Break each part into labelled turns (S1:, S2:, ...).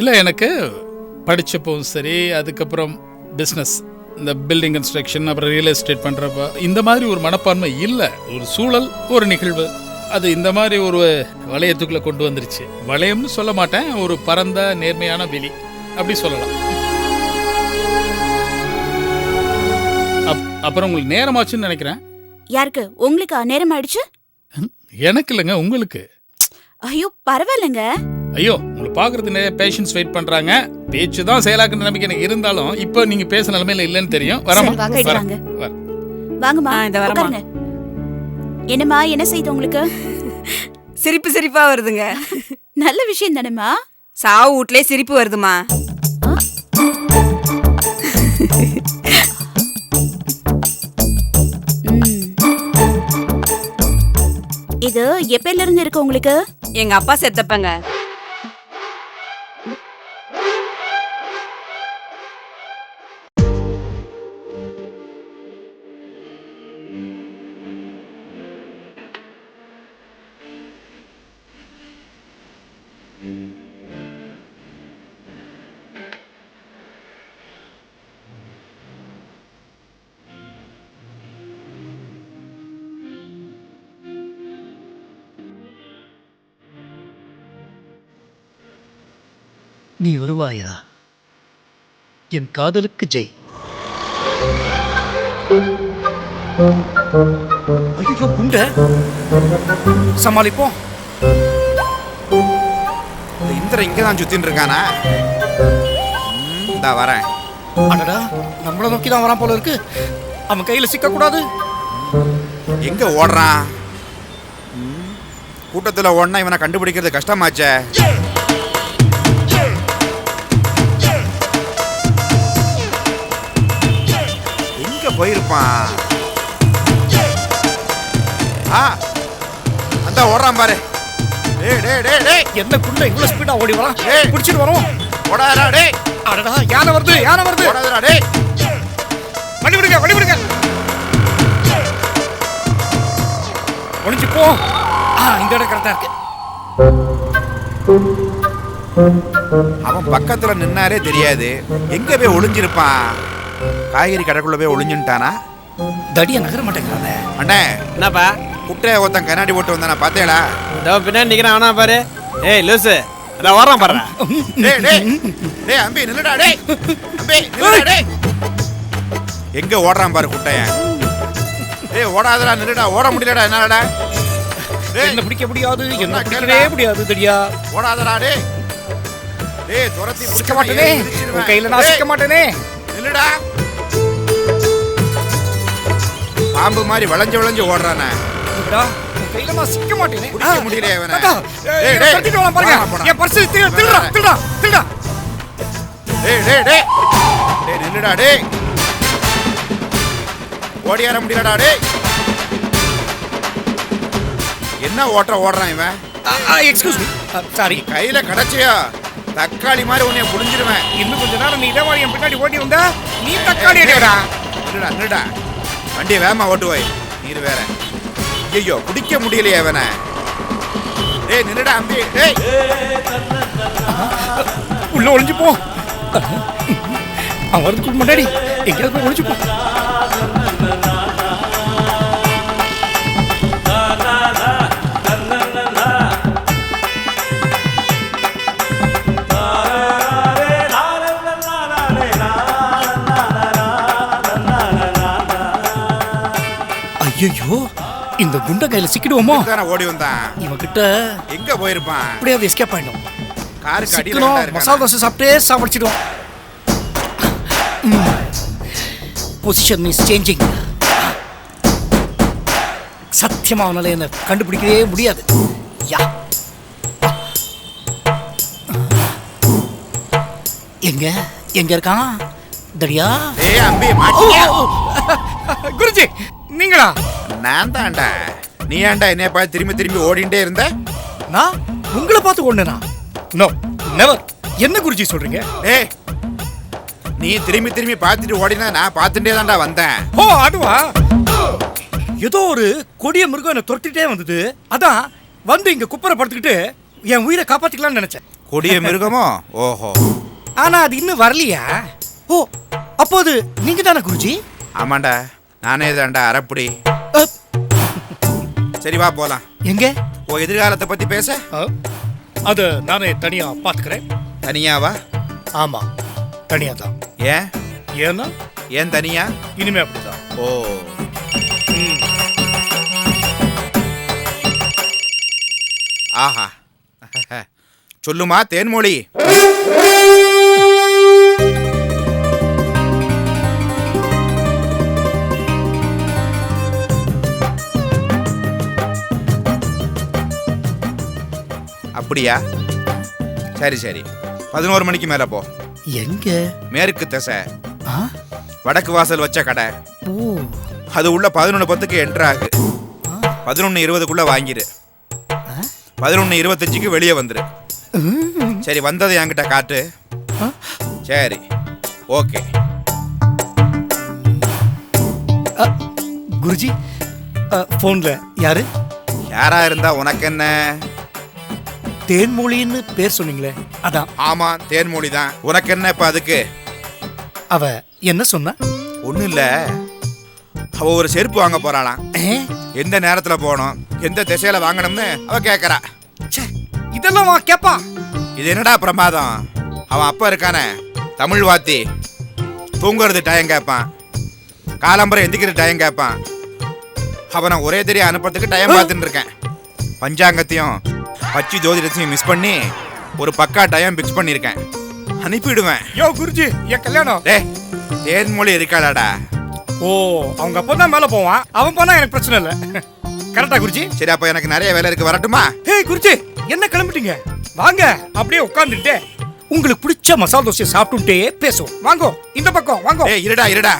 S1: இல்லை, எனக்கு படித்தப்பவும் சரி, அதுக்கப்புறம் பிஸ்னஸ், இந்த பில்டிங் கன்ஸ்ட்ரக்ஷன், அப்புறம் ரியல் எஸ்டேட் பண்ணுறப்ப இந்த மாதிரி ஒரு மனப்பான்மை இல்லை. ஒரு சூழல், ஒரு நிகழ்வு, அது இந்த மாதிரி ஒரு வளையத்துக்குள்ளே கொண்டு வந்துருச்சு. வளையம்னு சொல்ல மாட்டேன், ஒரு பரந்த நேர்மையான வெளி அப்படி சொல்லலாம். அப்புறம் உங்களுக்கு நேரமாச்சுன்னு நினைக்கிறேன்.
S2: யாருக்கு? உங்களுக்கு நேரம் ஆயிடுச்சு?
S1: எனக்கு இல்லைங்க, உங்களுக்கு.
S2: ஐயோ பரவாயில்லைங்க.
S1: ஐயோ, உங்களை பார்க்கறது நிறைய பேஷன்ஸ் வெயிட் பண்றாங்க. பேச்சு தான் செயலாக்குற நம்பிக்கை எனக்கு இருந்தாலும் இப்போ நீங்க பேச நிலைமையில இல்லைன்னு தெரியும். வரமா?
S2: வாங்கம்மா, உட்காருங்க. என்னம்மா, என்ன செய்யுது உங்களுக்கு?
S3: சிரிப்பு சிரிப்பா வருதுங்க.
S2: நல்ல விஷயம் தானேம்மா.
S3: சாவு வீட்லயே சிரிப்பு வருதுமா.
S2: இது எப்பல இருந்து இருக்கு உங்களுக்கு?
S3: எங்க அப்பா செத்தப்பங்க.
S4: நீ வருவாயா? என் காதலுக்கு ஜெய்.
S5: ஐயோ குண்ட, சமாளிப்போம்.
S6: இந்திரன் இங்கதான் சுத்தின்னு இருக்கானா? இந்தா வரேன்.
S5: அடடா, நம்மள நோக்கி தான் வரான் போல இருக்கு. அவன் கையில சிக்க கூடாது.
S6: எங்க ஓடுறான்? கூட்டத்துல ஓடுனா இவனை கண்டுபிடிக்கிறது கஷ்டமாச்சே. போயிருப்பான். அந்த ஓடுறான் பாரு.
S5: என்ன குண்ட இவ்வளவு ஸ்பீடா ஓடி வரான்? பிடிச்சிட்டு வரோம்.
S6: ஓடாதடா டேய்.
S5: அடடா, யானை வருது, யானை வருது.
S6: ஓடாதடா டேய்.
S5: வழி விடுங்க, வழி விடுங்க. ஒளிஞ்சு போ. இந்த இடம் கரெக்டா இருக்கு.
S6: அவன் பக்கத்துல நின்னாரே தெரியாது. எங்க போய் ஒளிஞ்சிருப்பான்? காய்கறி கடைக்குள்ள போய் ஒளிஞ்சுட்டானா?
S5: தடியா நகர மாட்டேங்கிறானே.
S6: அண்ணே,
S7: என்னப்பா?
S6: குட்டைய ஒருத்தன் கண்ணாடி போட்டு வந்தானா பாத்தேடா?
S7: இதோ பின்னாடி நிக்கிறான், அவனா பாரு. ஏய் லூசு, அத வரான் பாரு.
S6: டேய் டேய் டேய், அம்பி நில்லுடா டேய். அம்பி நில்லுடா டேய். எங்க ஓடுறான் பாரு குட்டையன். டேய் ஓடாதடா, நில்லுடா. ஓட முடியலடா, என்னடா?
S5: டேய், என்ன பிடிக்க முடியாது, என்ன பிடிக்கவே முடியாது தடியா.
S6: ஓடாதடா டேய். டேய் துரத்தி
S5: சிக்க மாட்டேனே, உன் கையில நான் சிக்க மாட்டேனே.
S6: நில்லுடா. பாம்பு மாதிரி வளைஞ்சு வளைஞ்சு ஓடுறானே.
S5: கையில நான் சிக்க மாட்டேனே.
S6: பிடிக்க முடியலையே அவனை.
S5: டேய் டேய் கட்டிட்டு வா பாருங்க. என் பர்ஸ் திருடா திருடா திருடா.
S6: டேய் டேய் டேய் டேய் நில்லுடா டேய். ஓடியார முடியலடா டேய். என்ன ஓடுறான் இவன்?
S5: Excuse me, sorry.
S6: கையில கிடைச்சியா தக்காளி மாதிரி உன்னை புடிஞ்சிருவேன்.
S5: இன்னும் கொஞ்ச நேரம் நீ இதே மாதிரி என் பின்னாடி ஓடி வந்தா நீ தக்காளி அடிடா.
S6: நில்லுடா நில்லுடா. வண்டியை வேகமா ஓட்டு போய். நீர் வேற. ஐயோ பிடிக்க முடியலையே அவனை. டேய் நில்லுடா அம்பி. டேய்
S5: உள்ள ஒளிஞ்சு போ. அவன் வரதுக்கு முன்னாடி எங்கேயாவது போய் ஒளிஞ்சு போ. ஐயோ, இந்த குண்ட கையில சிக்கிடுவோமோ?
S6: ஓடி வந்தான்.
S5: இவன் கிட்ட
S6: எங்க போயிருப்பான்?
S5: அப்படியே எஸ்கேப் ஆயிடும்.
S6: காருக்கு அடியில
S5: மசாலா தோசை சாப்பிட்டே சாப்பிடுச்சிடுவோம். Position is changing. சத்தியமா அவனால என்ன கண்டுபிடிக்கவே முடியாது. யா, எங்க எங்க இருக்கான் தடியா?
S6: ஏய் அம்பி மாட்டியா?
S5: குருஜி நீங்களா?
S6: நான் தான்டா. நீ ஏன்டா என்னைய பார்த்து திரும்பி திரும்பி ஓடிட்டே இருந்த?
S5: நான் உங்களை பார்த்து ஓடுனா? No never. என்ன குருஜி சொல்றீங்க?
S6: ஏய் நீ திரும்பி திரும்பி பார்த்துட்டு ஓடினா நான் பார்த்துட்டே தான்டா வந்தேன்.
S5: ஓ அதுவா? ஏதோ ஒரு கொடிய மிருகம் என்ன துரத்திட்டே வந்தது. அதான் வந்து இங்க குப்பரை படுத்துக்கிட்டு என் உயிரை காப்பாத்திக்கலாம்னு நினைச்சேன்.
S6: கொடிய மிருகமோ? ஓஹோ.
S5: ஆனா அது இன்னும் வரலையா? ஓ, அப்போ அது நீங்க தானே குருஜி?
S6: ஆமாண்டா, நானே தான்டா அரப்படி.
S5: அப்,
S6: சரி வா போலாம்.
S5: எங்க?
S6: ஓ எதிர்காலத்தை பத்தி பேச.
S5: அது நானே தனியா பாத்துக்கிறேன்.
S6: தனியாவா?
S5: ஆமா, தனியா தான்.
S6: ஏன்?
S5: ஏன்னா
S6: ஏன் தனியா?
S5: இனிமே அப்படிதான்.
S6: ஓ. ஆஹா. சொல்லுமா தேன்மொழி. அப்படியா? சரி சரி, 11 மணிக்கு மேல போ.
S5: எங்க?
S6: மேற்கு திசை,
S5: ஆ?
S6: வடக்கு வாசல் வச்ச கடை.
S5: ஓ,
S6: அது உள்ள 11:10க்கு என்ட்ரு ஆகு. 11:20க்குள்ள வாங்கிரு. 11:25க்கு வெளியே வந்துரு. சரி, வந்ததை என்கிட்ட காட்டு. சரி, ஓகே.
S5: குருஜி, போன்ல யாரு?
S6: யாரா இருந்தா உனக்கு என்ன?
S5: தேன்மொழின்னு பேர் சொன்னீங்களே, அதான்.
S6: ஆமா, தேன்மொழி தான். உனக்கு என்ன இப்ப அதுக்கு?
S5: அவ என்ன சொன்னா?
S6: ஒண்ணும் இல்ல, அவ ஒரு செருப்பு வாங்க போறாளாம். எந்த நேரத்துல போகணும், எந்த திசையில வாங்கணும்னு அவ கேக்குறா.
S5: இதெல்லாம் கேப்பா?
S6: இது என்னடா பிரமாதம்? அவன் அப்பா இருக்கானே தமிழ் வாத்தி, தூங்குறது டைம் கேட்பான், காலம்பரம் எந்திக்கிற டைம் கேட்பான். அவனை ஒரே தெரிய அனுப்புறதுக்கு டைம் பார்த்துட்டு இருக்கேன். பஞ்சாங்கத்தையும் பச்சி ஜோதிடத்தையும் மிஸ் பண்ணி ஒரு பக்கா டைம் பிக்ஸ் பண்ணியிருக்கேன். அனுப்பிடுவேன்.
S5: யோ குருஜி, என் கல்யாணம்.
S6: டே, தேன்மொழி இருக்காளாடா?
S5: ஓ, அவங்க அப்பா தான் மேல போவான், அவன் போனா எனக்கு பிரச்சனை இல்ல. கரெக்டா குருஜி?
S6: சரி, அப்ப எனக்கு நிறைய வேலை இருக்கு, வரட்டுமா?
S5: ஹே குருஜி, என்ன கிளம்பிட்டீங்க? வாங்க, அப்படியே உட்கார்ந்துட்டு உங்களுக்கு பிடிச்ச மசாலா தோசையை சாப்பிட்டுட்டே பேசுவோம். வாங்கோ, இந்த பக்கம் வாங்கோ.
S6: ஏய் இருடா இருடா,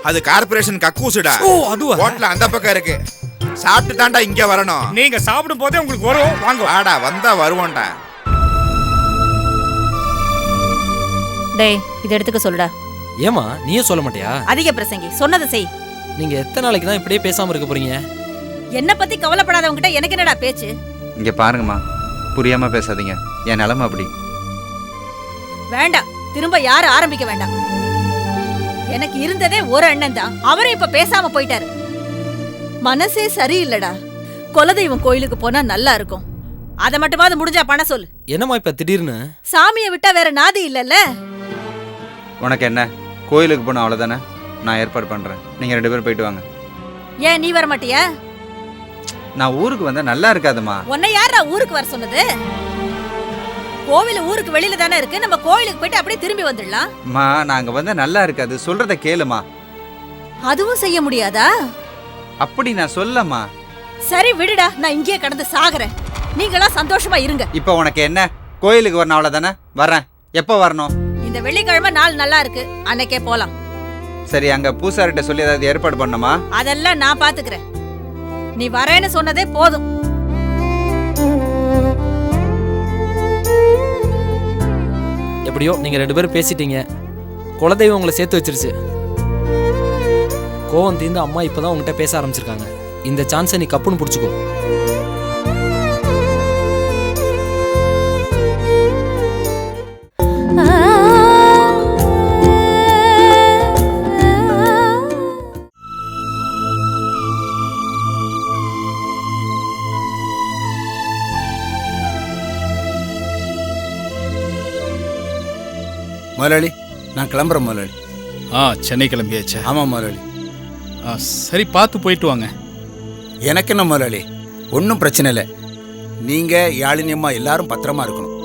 S6: அது கார்பரேஷன் கக்கூசுடா.
S5: ஓ, அதுவா?
S6: ஹோட்டல் அந்த பக்கம் இருக்கு. சாப்பிட்டு தாண்டா இங்க வரணும்.
S5: நீங்க சாப்பிடும் போதே உங்களுக்கு வரும். வாங்க.
S6: வாடா, வந்தா வருவோம்டா.
S8: டேய், இத எடுத்துக்க சொல்லுடா.
S7: ஏமா நீயே சொல்ல மாட்டியா?
S8: அதிக பிரசங்கி, சொன்னதை செய்.
S7: நீங்க எத்தனை நாளைக்கு தான் இப்படியே பேசாம இருக்க போறீங்க?
S8: என்ன பத்தி கவலைப்படாதவங்கிட்ட எனக்கு என்னடா பேச்சு?
S9: இங்க பாருங்கம்மா, புரியாம பேசாதீங்க, என் நிலைமை அப்படி.
S8: வேண்டாம், திரும்ப யாரும் ஆரம்பிக்க வேண்டாம். எனக்கு இருந்ததே ஒரு அண்ணன் தான், அவரே இப்ப பேசாம போயிட்டாரு. மனசே சரியில்லடா. குலதெய்வம் கோயிலுக்கு போனா நல்லா இருக்கும். அத மட்டுமாவது முடிஞ்சா பண்ண சொல்லு.
S7: என்னம்மா இப்ப திடீர்னு?
S8: சாமியை விட்டா வேற நாதி இல்லல்ல.
S9: உனக்கு என்ன, கோயிலுக்கு போகணும் அவ்வளோதானே? நான் ஏற்பாடு பண்ணுறேன், நீங்கள் 2 பேரும் போயிட்டு வாங்க.
S8: ஏன் நீ வர மாட்டியா?
S9: நான் ஊருக்கு வந்தால் நல்லா இருக்காதுமா.
S8: உன்னை யாரா ஊருக்கு வர சொன்னது? கோவில் ஊருக்கு வெளியில தானே இருக்கு, நம்ம கோயிலுக்கு போயிட்டு அப்படியே திரும்பி வந்துடலாம்.
S9: மா, நாங்கள் வந்தால் நல்லா இருக்காது, சொல்கிறத கேளுமா.
S8: அதுவும் செய்ய முடியாதா?
S9: அப்படி நான் சொல்லம்மா.
S8: சரி விடுடா, நான் இங்கேயே கடந்து சாகுறேன். நீங்களா சந்தோஷமா இருங்க.
S9: இப்போ உனக்கு என்ன, கோயிலுக்கு வரணும் அவ்வளோதானே? வரேன். எப்போ வரணும்?
S8: இந்த வெள்ளிக்கிழமை நாள் நல்லா இருக்கு, அன்னைக்கே போலாம்.
S9: சரி, அங்கே பூசாரிட்ட சொல்லி ஏதாவது ஏற்பாடு பண்ணணுமா?
S8: அதெல்லாம் நான் பாத்துக்கிறேன். நீ வரேன்னு சொன்னதே போதும்.
S7: எப்படியோ நீங்க 2 பேரும் பேசிட்டீங்க. குலதெய்வம் உங்களை சேர்த்து வச்சிருச்சு. கோவம் தீர்ந்து அம்மா இப்பதான் உங்ககிட்ட பேச ஆரம்பிச்சிருக்காங்க. இந்த சான்ஸை நீ கப்புன்னு பிடிச்சிக்கோ.
S10: முதலாளி, நான் கிளம்புறேன் முதலாளி.
S1: சென்னை கிளம்பியாச்சா?
S10: ஆமாம் முதலாளி.
S1: சரி, பார்த்து போயிட்டு வாங்க.
S10: எனக்கு என்ன முதலாளி, ஒன்றும் பிரச்சனை இல்லை. நீங்கள் யாழினியம்மா எல்லாரும் பத்திரமா இருக்கணும்.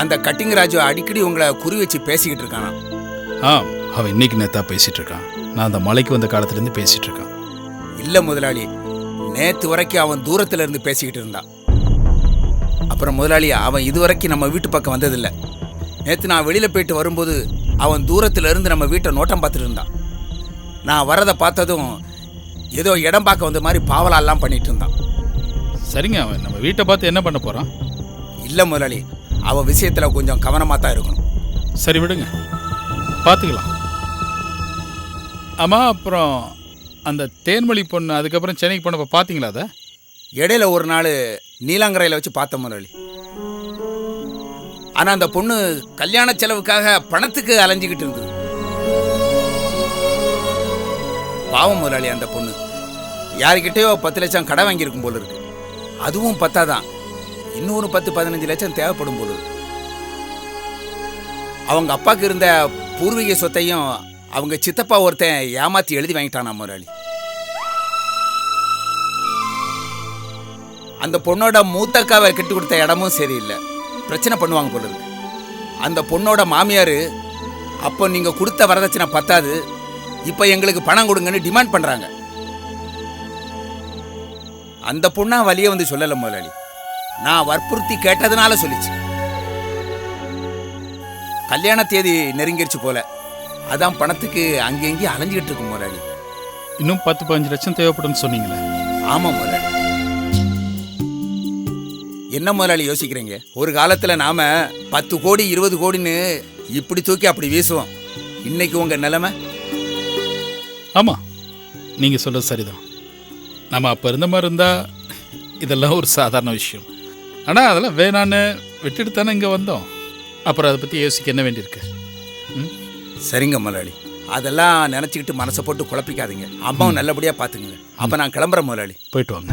S10: அந்த கட்டிங் ராஜு அடிக்கடி உங்களை குறி வச்சு பேசிக்கிட்டு இருக்கானா?
S1: அவன் இன்னைக்கு நேத்தா பேசிட்டு இருக்கான். நான் அந்த மலைக்கு வந்த காலத்துலேருந்து பேசிட்டு இருக்கான்.
S10: இல்லை முதலாளி, நேற்று வரைக்கும் அவன் தூரத்தில் இருந்து பேசிக்கிட்டு இருந்தான். அப்புறம் முதலாளி, அவன் இதுவரைக்கும் நம்ம வீட்டு பக்கம் வந்ததில்லை. நேற்று நான் வெளியில் போயிட்டு வரும்போது அவன் தூரத்தில் இருந்து நம்ம வீட்டை நோட்டம் பார்த்துட்டு இருந்தான். நான் வரதை பார்த்ததும் ஏதோ இடம் பார்க்க வந்த மாதிரி பாவலாலாம் பண்ணிட்டு இருந்தான்.
S1: சரிங்க, அவன் நம்ம வீட்டை பார்த்து என்ன பண்ண போகிறான்?
S10: இல்லை முதலாளி, அவன் விஷயத்தில் கொஞ்சம் கவனமாக தான் இருக்கணும்.
S1: சரி விடுங்க, பார்த்துக்கலாம். ஆமாம், அப்புறம் அந்த தேன்மொழி பொண்ணு அதுக்கப்புறம் சென்னைக்கு போனப்போ பார்த்தீங்களா? அதை
S10: இடையில ஒரு நாள் நீலாங்கரையில் வச்சு பார்த்தேன் முதலாளி. ஆனா அந்த பொண்ணு கல்யாண செலவுக்காக பணத்துக்கு அலைஞ்சிக்கிட்டு இருந்தது. பாவம் முதலாளி, அந்த பொண்ணு யாருக்கிட்டயோ 10 லட்சம் கடை வாங்கியிருக்கும் போல இருக்கு. அதுவும் பத்தாதான், இன்னொரு 10-15 லட்சம் தேவைப்படும் போல இருக்கு. அவங்க அப்பாவுக்கு இருந்த பூர்வீக சொத்தையும் அவங்க சித்தப்பா ஒருத்தன் ஏமாத்தி எழுதி வாங்கிட்டானா முதலாளி. அந்த பொண்ணோட மூத்தக்காவை கட்டி கொடுத்த இடமும் சரியில்லை, பிரச்சனை பண்ணுவாங்க போல இருக்கு. அந்த பொண்ணோட மாமியார் அப்போ நீங்கள் கொடுத்த வரதட்சணை பத்தாது, இப்போ எங்களுக்கு பணம் கொடுங்கன்னு டிமாண்ட் பண்ணுறாங்க. அந்த பொண்ணா வழியே வந்து சொல்லலை முதலாளி, நான் வற்புறுத்தி கேட்டதுனால சொல்லிச்சு. கல்யாண தேதி நெருங்கிருச்சு போல, அதான் பணத்துக்கு அங்கேயும் அலைஞ்சிக்கிட்டு இருக்கும் முதலாளி.
S1: இன்னும் 10-15 லட்சம் தேவைப்படும் சொன்னீங்களே?
S10: ஆமாம் முதலாளி. என்ன முதலாளி யோசிக்கிறீங்க? ஒரு காலத்தில் நாம 10 கோடி 20 கோடின்னு இப்படி தூக்கி அப்படி வீசுவோம். இன்னைக்கு உங்க நிலைமை?
S1: ஆமா, நீங்க சொல்றது சரிதான். நம்ம அப்ப இருந்த மாதிரி இருந்தா இதெல்லாம் ஒரு சாதாரண விஷயம். ஆனா அதெல்லாம் வேணான்னு விட்டுட்டு தானே இங்க வந்தோம். அப்புறம் அதை பத்தி யோசிக்க என்ன வேண்டியிருக்கு?
S10: சரிங்க முதலாளி, அதெல்லாம் நினைச்சுக்கிட்டு மனசை போட்டு குழப்பிக்காதீங்க. அம்மாவும் நல்லபடியா பாத்துங்க. அப்ப நான் கிளம்புறேன் முதலாளி.
S1: போயிட்டு வாங்க.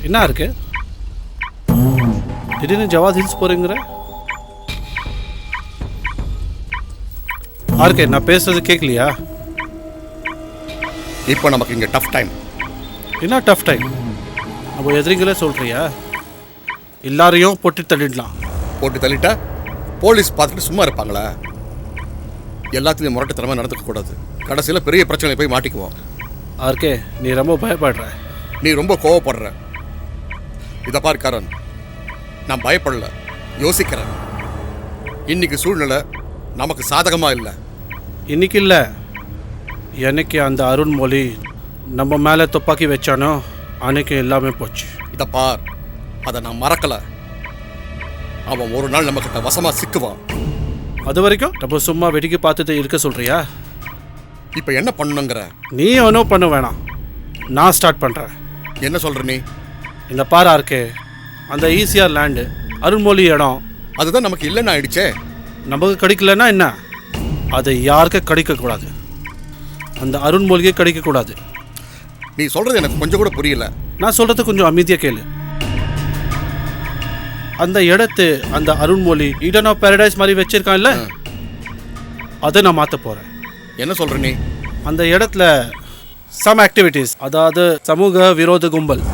S11: என்ன இருக்கு? திடீர்னு ஜவாத் ஹில்ஸ் போறீங்கிற? ஆர்கே, நான் பேசுறது கேட்கலையா?
S12: இப்போ நமக்கு இங்கே டஃப் டைம்.
S11: என்ன டஃப் டைம்? நம்ம எதிரிங்களே சொல்றியா? எல்லாரையும் போட்டு தள்ளிடலாம்.
S12: போட்டு தள்ளிட்டா போலீஸ் பார்த்துட்டு சும்மா இருப்பாங்களா? எல்லாத்துலேயும் முரட்டுத்தனமாக நடந்துக்கக்கூடாது. கடைசியில் பெரிய பிரச்சனை போய் மாட்டிக்குவோம்.
S11: ஆர்கே, நீ ரொம்ப பயப்படுற.
S12: நீ ரொம்ப கோவப்படுற. இதை பார் கரண், நான் பயப்படல, யோசிக்கிறேன். இன்னைக்கு சூழ்நிலை நமக்கு சாதகமாக இல்லை.
S11: இன்னைக்கு இல்லை, என்னைக்கு அந்த அருண்மொழி நம்ம மேலே துப்பாக்கி வச்சானோ அன்னைக்கு எல்லாமே போச்சு.
S12: இதை பார், அதை நான் மறக்கலை. அவன் ஒரு நாள் நம்மக்கிட்ட வசமாக சிக்குவான்.
S11: அது வரைக்கும் நம்ம சும்மா வெடிக்கை பார்த்துட்டு இருக்க சொல்றியா?
S12: இப்போ என்ன பண்ணுங்கிற?
S11: நீ ஒன்றும் பண்ண வேணாம், நான் ஸ்டார்ட் பண்ணுறேன்.
S12: என்ன சொல்கிற நீ?
S11: இந்த பாரா இருக்கே, அந்த ஈஸியாக லேண்டு அருண்மொழி இடம்,
S12: அதுதான் நமக்கு இல்லைன்னு ஆயிடுச்சே.
S11: நமக்கு கிடைக்கலன்னா என்ன? அது யாருக்கு கிடைக்கக்கூடாது, அந்த அருண்மொழியே கிடைக்கக்கூடாது.
S12: நீ சொல்கிறது எனக்கு கொஞ்சம் கூட புரியல.
S11: நான் சொல்கிறது கொஞ்சம் அமைதியாக கேளு. அந்த இடத்து அந்த அருண்மொழி ஈடன் ஆஃப் பேரடைஸ் மாதிரி வச்சிருக்கான்ல, அதை நான் மாற்ற போகிறேன்.
S12: என்ன சொல்கிற நீ?
S11: அந்த இடத்துல சம் ஆக்டிவிட்டீஸ், அதாவது சமூக விரோத கும்பல்,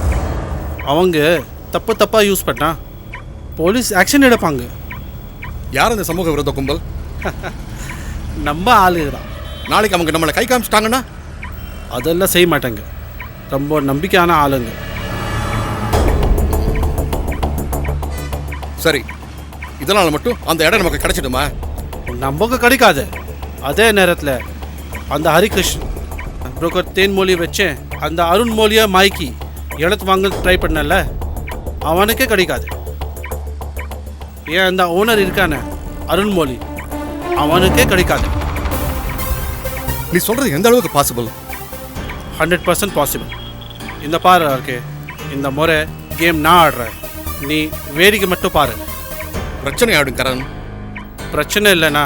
S11: அவங்க தப்பாக யூஸ் பண்ணா போலீஸ் ஆக்ஷன் எடுப்பாங்க.
S12: யார் அந்த சமூக விரோத கும்பல்?
S11: நம்ம ஆளுங்க தான்.
S12: நாளைக்கு அவங்க நம்மளை கை காமிச்சிட்டாங்கன்னா?
S11: அதெல்லாம் செய்ய மாட்டாங்க, ரொம்ப நம்பிக்கையான ஆளுங்க.
S12: சரி, இதனால் மட்டும் அந்த இடம் நமக்கு கிடைச்சிடுமா?
S11: நமக்கு கிடைக்காது. அதே நேரத்தில் அந்த ஹரிகிருஷ்ணன் புரோக்கர் தேன்மொழி வச்சேன் அந்த அருண்மொழியை மாய்க்கி இடத்து வாங்க ட்ரை பண்ணல, அவனுக்கே கிடைக்காது. ஏன் அந்த ஓனர் இருக்கானே அருண்மொழி, அவனுக்கே கிடைக்காது.
S12: நீ சொல்றது எந்த அளவுக்கு பாசிபிள்?
S11: 100% பாசிபிள். இந்த பாரு இருக்கே, இந்த முறை கேம் நான் ஆடுறேன், நீ வேடிக்கை மட்டும் பாரு.
S12: பிரச்சனை ஆடும் கரண்.
S11: பிரச்சனை இல்லைன்னா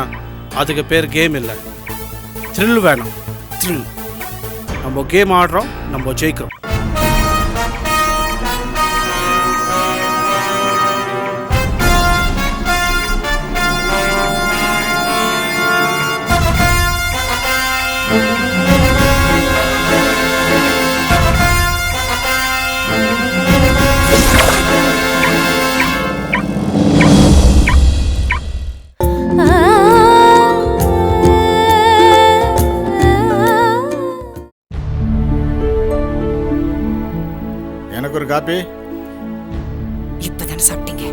S11: அதுக்கு பேர் கேம் இல்லை, த்ரில் வேணும். த்ரில். நம்ம கேம் ஆடுறோம், நம்ம ஜெயிக்கிறோம். காப்பி.
S3: இப்பதானே சாப்பிட்டீங்க.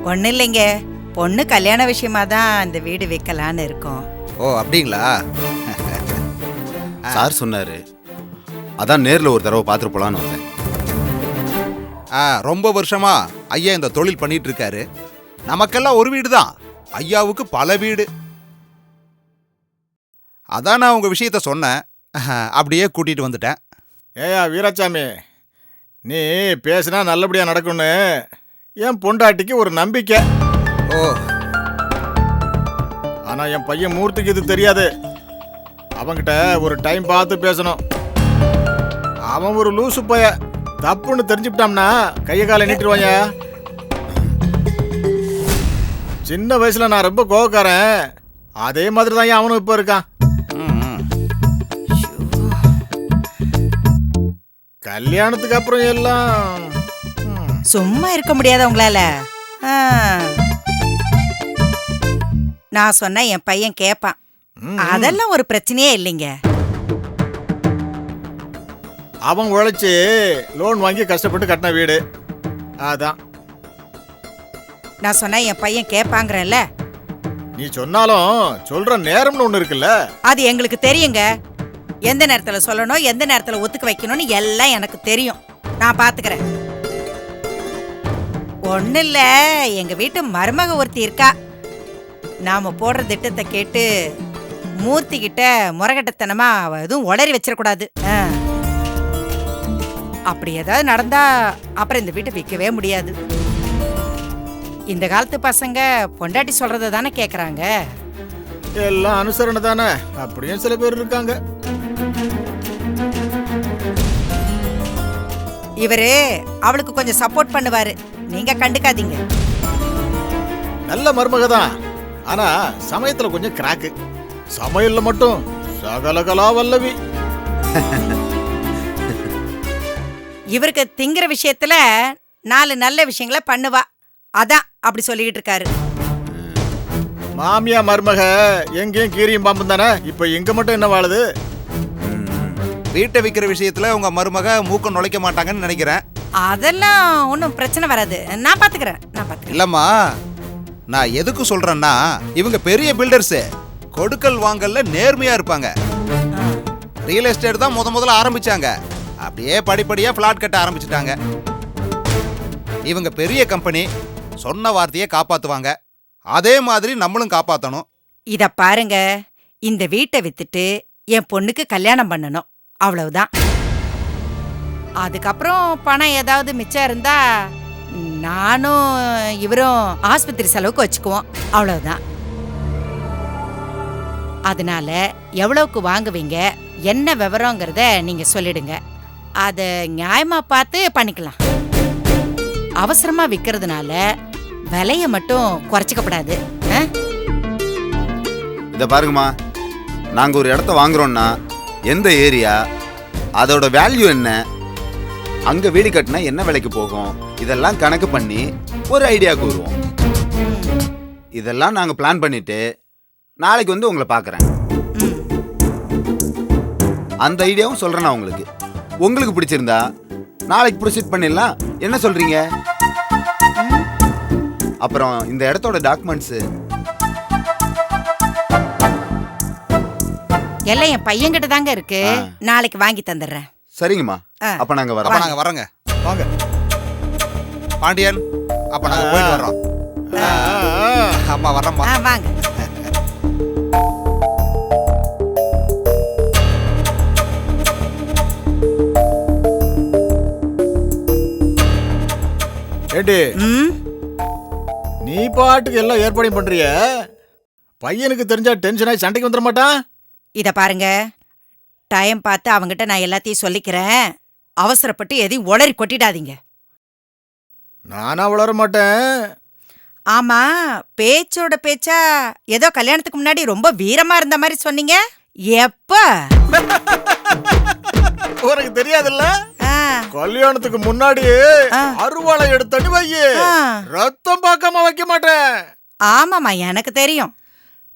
S3: ஒன்றும் இல்லைங்க, பொண்ணு கல்யாண விஷயமா தான் இந்த வீடு விற்கலான்னு இருக்கோம்.
S13: ஓ அப்படிங்களா? சார் சொன்னாரு, அதான் நேரில் ஒரு தடவை பார்த்துட்டு போலான்னு வந்தேன்.
S6: ரொம்ப வருஷமா ஐயா இந்த தொழில் பண்ணிட்டு இருக்காரு. நமக்கெல்லாம் ஒரு வீடு தான், ஐயாவுக்கு பல வீடு. அதான் நான் உங்க விஷயத்த சொன்னேன், அப்படியே கூட்டிட்டு வந்துட்டேன்.
S11: ஏயா வீராசாமி, நீ பேசினா நல்லபடியாக நடக்கும்னு என் பொண்டாட்டிக்கு ஒரு நம்பிக்கை.
S13: ஓ,
S11: ஆனால் என் பையன் மூர்த்திக்கு இது தெரியாது. அவன்கிட்ட ஒரு டைம் பார்த்து பேசணும். அவன் ஒரு லூசு பைய, தப்புன்னு தெரிஞ்சுக்கிட்டான்னா கையை காலை நீட்டுருவாங்க. சின்ன வயசுல நான் ரொம்ப கோவக்காரன், அதே மாதிரி தான் அவனும் இப்போ இருக்கான். கல்யாணத்துக்கு அப்புறம் எல்லாம்
S3: சும்மா இருக்க முடியாத உங்களால. நான் சொன்னா என் பையன் கேட்பான். அதெல்லாம் ஒரு பிரச்சனையே இல்லைங்க.
S11: அவன் உழைச்சி லோன் வாங்கி கஷ்டப்பட்டு கட்டின வீடு அதான்.
S3: நான் சொன்னா என் பையன் கேட்பாங்கிறல்ல.
S11: நீ சொன்னாலும் சொல்ற நேரம்னு ஒண்ணு இருக்குல்ல.
S3: அது எங்களுக்கு தெரியுங்க. எந்த நேரத்துல சொல்லணும், எந்த நேரத்துல ஒத்துக்க வைக்கணும்னு எல்லாம் எனக்கு தெரியும். நான் பாத்துக்கிறேன். ஒண்ணு இல்ல, எங்க வீட்டு மருமக ஒருத்தி இருக்கா. நாம போடுற திட்டத்தை கேட்டு மூர்த்தி கிட்ட முறகட்டத்தனமா அவ எதுவும் உளறி வச்சிடக்கூடாது. அப்படி ஏதாவது நடந்தா அப்புறம் இந்த வீட்டை விற்கவே முடியாது. இந்த காலத்து பசங்க பொண்டாட்டி சொல்றத தானே கேக்குறாங்க.
S11: எல்லாம் அனுசரணை தானே, அப்படியும் சில பேர் இருக்காங்க.
S3: இவரு அவளுக்கு கொஞ்சம் சப்போர்ட் பண்ணுவாரு, நீங்க கண்டுக்காதீங்க.
S11: நல்ல மருமக தான், ஆனா சமயத்துல கொஞ்சம் கிராக்கு. சமையல்ல மட்டும் சகலகலா வல்லவி.
S3: இவருக்கு திங்கிற விஷயத்துல 4 நல்ல விஷயங்களை பண்ணுவா, அதான் அப்படி சொல்லிக்கிட்டு இருக்காரு.
S11: மாமியா மருமக எங்கேயும் கீரியும் பாம்பு தானே, இப்ப எங்க மட்டும் என்ன வாழுது?
S6: வீட்டை விற்கிற விஷயத்துல உங்க மருமக மூக்க நுழைக்க மாட்டாங்கன்னு நினைக்கிறேன்.
S3: அதெல்லாம் ஒன்றும் பிரச்சனை வராது, நான் பாத்துக்கிறேன்.
S6: இல்லம்மா, நான் எதுக்கு சொல்றேன்னா, இவங்க பெரிய பில்டர்ஸ், கொடுக்கல் வாங்கல்ல நேர்மையா இருப்பாங்க. ரியல் எஸ்டேட் தான் முதல்ல ஆரம்பிச்சாங்க, அப்படியே படிப்படியா பிளாட் கட்ட ஆரம்பிச்சிட்டாங்க. இவங்க பெரிய கம்பெனி, சொன்ன வார்த்தையை காப்பாத்துவாங்க. அதே மாதிரி நம்மளும் காப்பாத்தணும்.
S3: இத பாருங்க, இந்த வீட்டை வித்துட்டு என் பொண்ணுக்கு கல்யாணம் பண்ணணும், அவ்வளவுதான். அதுக்கப்புறம் பணம் ஏதாவது மிச்சம் இருந்தா நானும் இவரும் ஆஸ்பத்திரி செலவுக்கு வச்சுக்குவோம், அவ்வளவுதான். அதனால எவ்வளவுக்கு வாங்குவீங்க, என்ன விவரங்கிறத நீங்க சொல்லிடுங்க. அதை நியாயமா பார்த்து பண்ணிக்கலாம். அவசரமா விற்கிறதுனால விலைய மட்டும் குறைச்சிக்கப்படாது.
S13: இதை பாருங்கம்மா, நாங்கள் ஒரு இடத்த வாங்குறோம்னா எந்த ஏரியா, அதோட வேல்யூ என்ன, அங்கே வீடு கட்டினா என்ன விலைக்கு போகும், இதெல்லாம் கணக்கு பண்ணி ஒரு ஐடியாவுக்கு வருவோம். இதெல்லாம் நாங்கள் பிளான் பண்ணிட்டு நாளைக்கு வந்து உங்களை பார்க்குறேன். அந்த ஐடியாவும் சொல்கிறேன் நான் உங்களுக்கு. உங்களுக்கு பிடிச்சிருந்தா நாளைக்கு ப்ரொசீட் பண்ணிடலாம். என்ன சொல்கிறீங்க? அப்புறம் இந்த இடத்தோட டாக்குமெண்ட்ஸு
S3: எல்லாம் என் பையன்கிட்ட தாங்க இருக்கு, நாளைக்கு வாங்கி தந்துடுறேன்.
S13: சரிங்கம்மா, அப்ப நாங்க
S6: வரோங்க. வாங்க பாண்டியன், அப்ப நாங்க போயிட்டு வர்றோம். அம்மா வர்றோம்மா.
S3: வாங்க.
S11: ஏடி, நீ பாட்டுக்கு எல்லாம் ஏற்பாடு பண்றிய, பையனுக்கு தெரிஞ்சா டென்ஷன் ஆகி சண்டைக்கு வந்துட மாட்டான்?
S3: இத பாருங்க, டைம் பார்த்து அவங்கிட்ட நான் எல்லாத்தையும் சொல்லிக்கிறேன். அவசரப்பட்டு எதையும் உளறி கொட்டிடாதீங்க.
S11: நானா உளர மாட்டேன்.
S3: ஆமா, பேச்சோட பேச்சா ஏதோ கல்யாணத்துக்கு முன்னாடி ரொம்ப வீரமா இருந்த மாதிரி சொன்னீங்க. எப்ப?
S11: உனக்கு தெரியாதுல்ல, கல்யாணத்துக்கு முன்னாடி அருவாளை எடுத்து வையே, ரத்தம் பார்க்காம வைக்க மாட்டேன்.
S3: ஆமாம்மா, எனக்கு தெரியும்.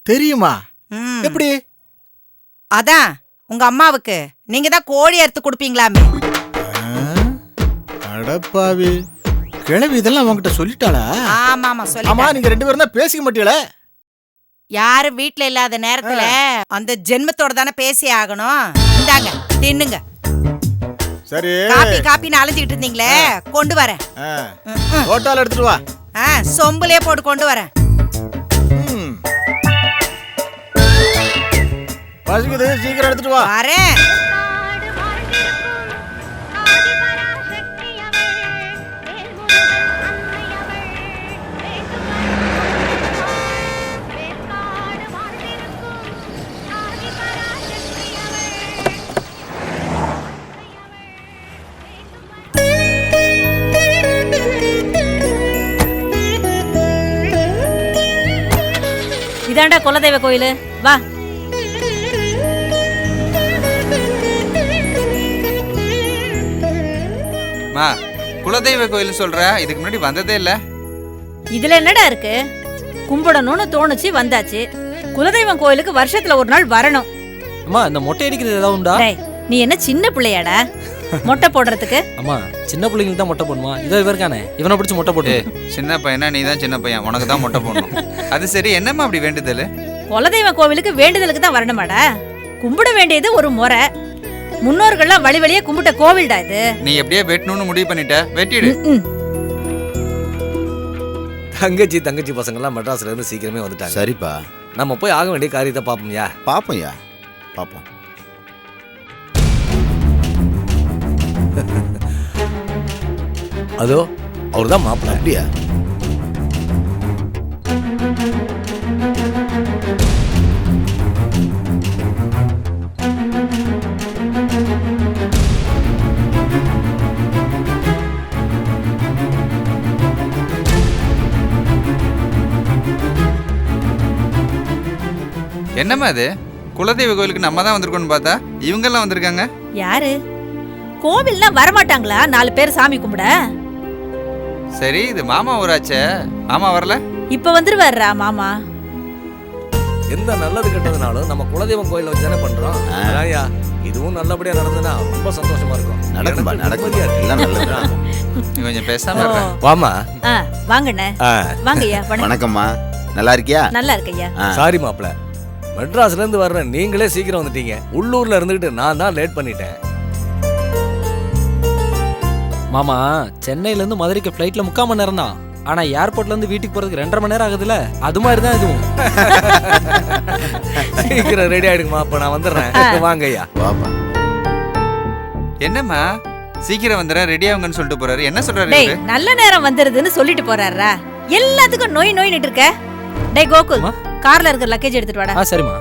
S11: தெரியுமா?
S3: ம்.
S11: எப்படி?
S3: அதான் உங்க அம்மாவுக்கு நீங்க தான் கோழி அறுத்து கொடுப்பீங்களாமே.
S11: அடப்பாவி, கிழவி இதெல்லாம் உங்ககிட்ட சொல்லிட்டாளா?
S3: ஆமாமா,
S11: ஆமா,
S3: சொல்லி.
S11: நீங்க 2 பேரும் தான் பேசிக்க மாட்டீங்களே.
S3: யாரும் வீட்ல இல்லாத நேரத்துல அந்த ஜென்மத்தோட தானே பேசி ஆகணும். இந்தாங்க தின்னுங்க.
S11: சரி,
S3: காப்பின்னு அலைஞ்சிட்டு இருந்தீங்களே, கொண்டு வரேன்.
S11: ஹோட்டல் எடுத்துட்டு வா.
S3: சொம்புலயே போட்டு கொண்டு வரேன்.
S11: பசிக்குது, சீக்கிரம் எடுத்துட்டு வா.
S3: வரேன்.
S8: இதாண்டா குலதெய்வ கோயிலு, வா.
S9: மா, குலதெய்வ கோயில் சொல்ற, இதுக்கு முன்னாடி வந்ததே இல்ல.
S8: இதுல என்னடா இருக்கு? கும்பிடணும்னு தோணுச்சு, வந்தாச்சு. குலதெய்வம் கோயிலுக்கு வருஷத்துல ஒரு நாள் வரணும்.
S7: அம்மா, இந்த மொட்டை அடிக்கிறது ஏதாவது உண்டா?
S8: டேய், நீ என்ன சின்ன பிள்ளையாடா மொட்டை போடுறதுக்கு?
S7: அம்மா, சின்ன பிள்ளைங்களுக்கு தான் மொட்டை போடணுமா? இதோ இவருக்கானே, இவனை பிடிச்சி மொட்டை போட்டு.
S9: சின்ன பையனா நீ தான் சின்ன பையன், உனக்கு தான் மொட்டை போடணும். அது சரி, என்னம்மா அப்படி வேண்டுதல்?
S8: குலதெய்வ கோவிலுக்கு வேண்டுதலுக்கு தான் வரணுமாடா? கும்பிட வேண்டியது ஒரு முறை. முன்னோர்கள்லாம் வழி வழியே கும்பிட்ட கோவில்டா இது.
S9: நீ எப்படியே வெட்டணும்னு முடிவு பண்ணிட்ட, வெட்டிடு.
S14: தங்கச்சி பசங்கள்லாம் மெட்ராஸ்ல இருந்து சீக்கிரமே வந்துட்டாங்க.
S13: சரிப்பா,
S14: நம்ம போய் ஆக வேண்டிய காரியத்தை பார்ப்போம்யா.
S13: பாப்போம்யா, பாப்போம்.
S14: அதோ அவர் தான் மாப்பிள்ள.
S13: அப்படியா?
S9: என்னம்மா அது? குலதெய்வ கோயிலுக்கு நம்ம தான் வந்திருக்கோம்னு பார்த்தா இவங்கெல்லாம் வந்திருக்காங்க.
S8: யாரு? கோவில்லாம் வரமாட்டாங்களா 4 பேர் சாமி கும்பிட?
S9: சரி, இது மாமா ஊராச்சே, மாமா வரல?
S8: இப்ப வந்துருவாருடா மாமா.
S14: எந்த நல்லது கெட்டதுனாலும் நம்ம குலதெய்வம் கோயில வச்சு தானே பண்றோம். அதான்யா, இதுவும் நல்லபடியா நடந்ததுன்னா ரொம்ப சந்தோஷமா இருக்கும்.
S13: நடக்கும்பா, நடக்கும், எல்லாம் நல்லதுதான்.
S9: நீ கொஞ்சம் பேசாம இருடா.
S14: வாமா.
S8: வாங்கண்ணே. வாங்கய்யா.
S13: வணக்கம்மா, நல்லா இருக்கியா?
S8: நல்லா இருக்கய்யா.
S14: சாரி மாப்பிள்ள, மெட்ராஸ்ல இருந்து வர்றேன், நீங்களே சீக்கிரம் வந்துட்டீங்க. உள்ளூர்ல இருந்துகிட்டு நான் தான் லேட் பண்ணிட்டேன்.
S7: மாமா, சென்னையில இருந்து மதுரைக்கு ஃப்ளைட்ல 3/4 மணி நேரம் தான். ஆனா ஏர்போர்ட்ல இருந்து வீட்டுக்கு போறதுக்கு 2.5 மணி நேரம் ஆகுதுல்ல, அது மாதிரி தான் இதுவும்.
S14: சீக்கிரம் ரெடி ஆயிடுங்கம்மா, அப்ப நான் வந்துடுறேன். வாங்க ஐயா.
S9: என்னம்மா சீக்கிரம் வந்துற, ரெடி ஆகுங்கன்னு சொல்லிட்டு போறாரு, என்ன சொல்றாரு?
S8: டேய், நல்ல நேரம் வந்துருதுன்னு சொல்லிட்டு போறாரா? எல்லாத்துக்கும் நோயின்னு இருக்க. டேய் கோகுல், கார்ல இருக்கிற லக்கேஜ் எடுத்துட்டு வாடா.
S7: சரிம்மா.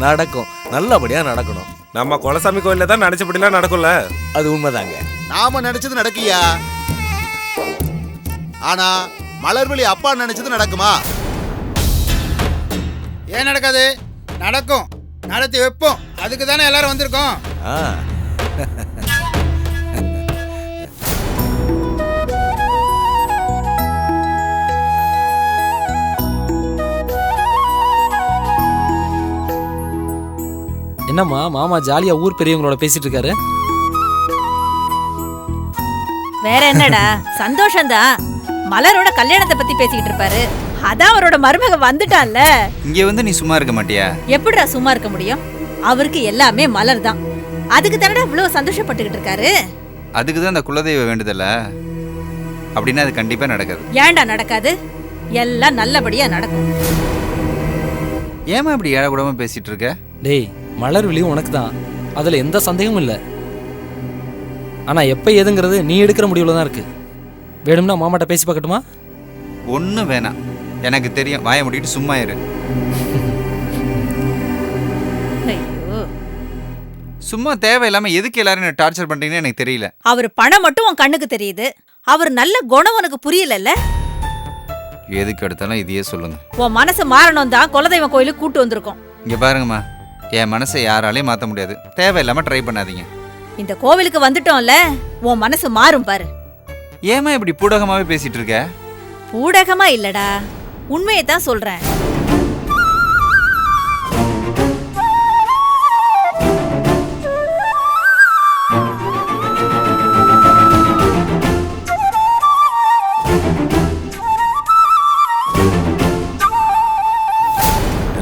S14: நடக்கும், நல்லபடியா நடக்கணும்.
S15: நம்ம குலசாமி கோயில்ல தான் நினைச்சபடிலாம் நடக்கும்ல.
S14: அது உண்மைதாங்க.
S13: நாம நினைச்சது நடக்கியா? ஆனா மலர்விழி அப்பா நினைச்சது நடக்குமா?
S5: ஏன் நடக்காது? நடக்கும், நடத்தி வைப்போம். அதுக்கு தானே எல்லாரும் வந்திருக்கோம்.
S7: என்னம்மா, மாமா ஜாலியா ஊர் பெரியவங்களோட பேசிட்டு இருக்காரு?
S8: வேற என்னடா, சந்தோஷம்தான். மலரோட கல்யாணத்தை பத்தி பேசிக்கிட்டு இருப்பாரு. அதான் அவரோட மருமக வந்துட்டான்ல.
S9: இங்க வந்து நீ சும்மா இருக்க மாட்டியா?
S8: எப்படிடா சும்மா இருக்க முடியும்? அவருக்கு எல்லாமே மலர் தான். அதுக்கு தானடா இவ்வளவு சந்தோஷப்பட்டுக்கிட்டு இருக்காரு.
S9: அதுக்கு தான் அந்த குலதெய்வ வேண்டுதல. அப்படின்னா அது கண்டிப்பா நடக்காது.
S8: ஏன்டா நடக்காது? எல்லாம் நல்லபடியா நடக்கும்.
S9: ஏமா இப்படி ஏழக்கூடாம பேசிட்டு இருக்க?
S7: டேய், மலர் விழியும் உனக்கு தான், அதுல எந்த சந்தேகமும் இல்லை. ஆனா எப்ப ஏதுங்கிறது நீ எடுக்கிற முடிவுல தான் இருக்கு. வேணும்னா மாமாட்ட பேசி பார்க்கட்டுமா?
S9: ஒன்றும் வேணாம், எனக்கு தெரியும். வாயை மூடிட்டு சும்மா இரு. சும்மா தேவையில்லாம எதுக்கு எல்லாரும் டார்ச்சர் பண்றீங்கன்னு எனக்கு தெரியல.
S8: அவர் பணம் மட்டும் உன் கண்ணுக்கு தெரியுது. அவர் நல்ல குணம் உனக்கு புரியலல்ல?
S9: எதுக்கு எடுத்தாலும் இதையே சொல்லுங்க.
S8: உன் மனசு மாறணும் தான் குலதெய்வம் கோயிலுக்கு கூட்டு வந்திருக்கோம்.
S9: இங்க பாருங்கம்மா, என் மனசை யாராலையும் மாற்ற முடியாது. தேவையில்லாம ட்ரை பண்ணாதீங்க.
S8: இந்த கோவிலுக்கு வந்துட்டோம்ல, உன் மனசு மாறும் பாரு.
S9: ஏமா இப்படி பூடகமாவே பேசிட்டு இருக்க?
S8: பூடகமா இல்லடா, உண்மையை தான் சொல்றேன்.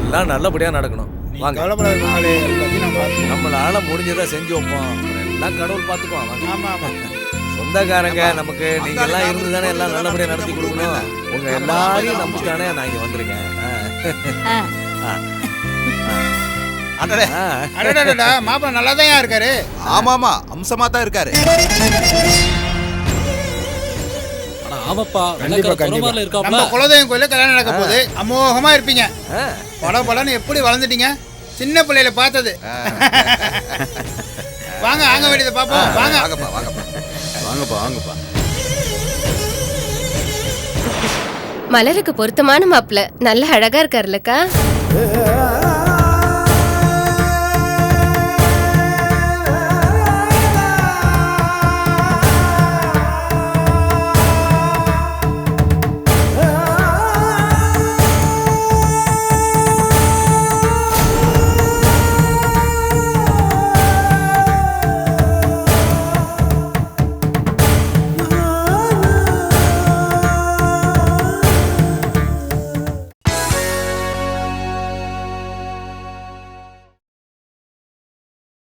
S14: எல்லாம் நல்லபடியா நடக்கணும். வாங்க. நம்மளால முடிஞ்சதை செஞ்சு வைப்போம். அப்புறம் எல்லாம் கடவுள் பார்த்துக்குவான். சொந்தக்காரங்க நமக்கு நீங்க எல்லாம் இருந்து தானே எல்லாம் நல்லபடியா நடத்தி கொடுக்கணும். உங்க எல்லாரையும் நம்பித்தானே நான் இங்க வந்திருக்கேன்.
S5: மாப்பிள்ள நல்லா தான் இருக்காரு.
S6: ஆமாமா, அம்சமா தான் இருக்காரு.
S7: ஆமாப்பா,
S5: நம்ம குலதெய்வம் கோயில கல்யாணம் நடக்க போகுது. அமோகமா இருப்பீங்க. பலன்னு எப்படி வளர்ந்துட்டீங்க? சின்ன பிள்ளையில பார்த்தது. வாங்க, ஆங்க வேண்டியதை பாப்போம். வாங்க,
S13: வாங்கப்பா.
S16: மலருக்கு பொருத்தமான மாப்பிள்ள, நல்ல அழகா இருக்காருல்லக்கா.